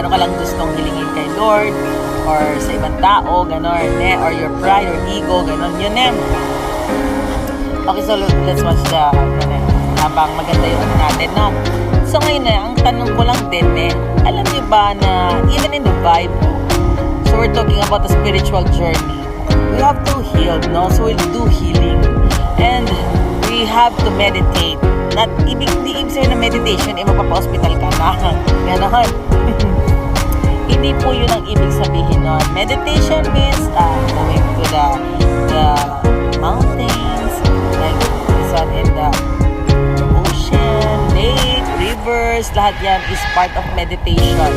meron ka lang gustong hilingin kay Lord or sa ibang tao, gano'n, or your pride or ego, gano'n, yun Okay, so let's watch the, habang maganda yung natin, no? So ngayon ang tanong ko lang din, alam niyo ba na even in the Bible, so we're talking about the spiritual journey, we have to heal, no? So we'll do healing, and we have to meditate. Hindi ibig sabihin na meditation, magpapa-hospital ka na, gano'n. Hindi po yun ang ibig sabihin nun. Meditation means going to the mountains, like this one in the ocean, lake, rivers, lahat yan is part of meditation.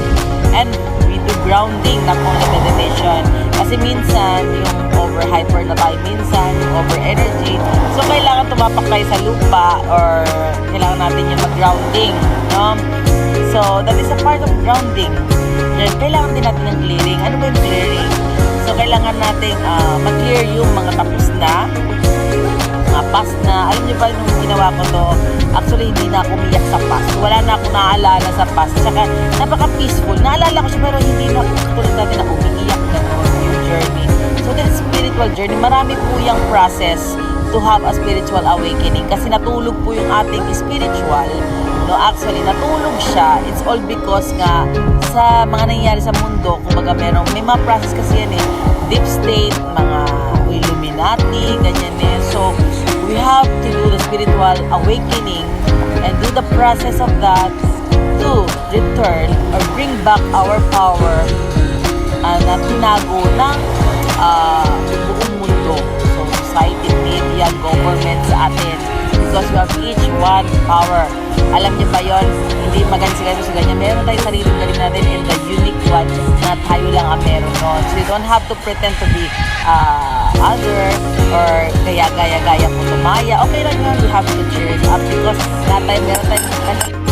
And we do grounding, not only meditation. Kasi minsan, yung over-hyper na tayo minsan, yung over-energy. So, kailangan tumapak tayo sa lupa or kailangan natin yung mag-grounding, no? So, that is a part of grounding. Kailangan din natin ng clearing. Ano ba yung clearing? So, kailangan natin mag-clear yung mga tapos na, mga past na. Alam niyo ba nung ginawa ko to, actually, hindi na ako umiyak sa past. Wala na akong naaalala sa past. Tsaka, napaka-peaceful. Naalala ko siya, pero hindi na tulad natin na umiiyak na yung journey. So, that is spiritual journey. Marami po yung process to have a spiritual awakening. Kasi natulog po yung ating spiritual. No, actually, natulog siya. It's all because nga sa mga nangyayari sa mundo, kumbaga may mga process kasi yan deep state, mga Illuminati, ganyan So, we have to do the spiritual awakening and do the process of that to return or bring back our power na tinago ng buong mundo. So, society, media, government sa atin. Because we have each one power. Alam niyo ba yun? Hindi magansigan sa ganyan. Meron tayong sariling galing natin and the unique one na tayo lang ang meron nun. So you don't have to pretend to be other or gaya-gaya-gaya po tumaya. Okay lang yun. You have to cheer it up because meron tayong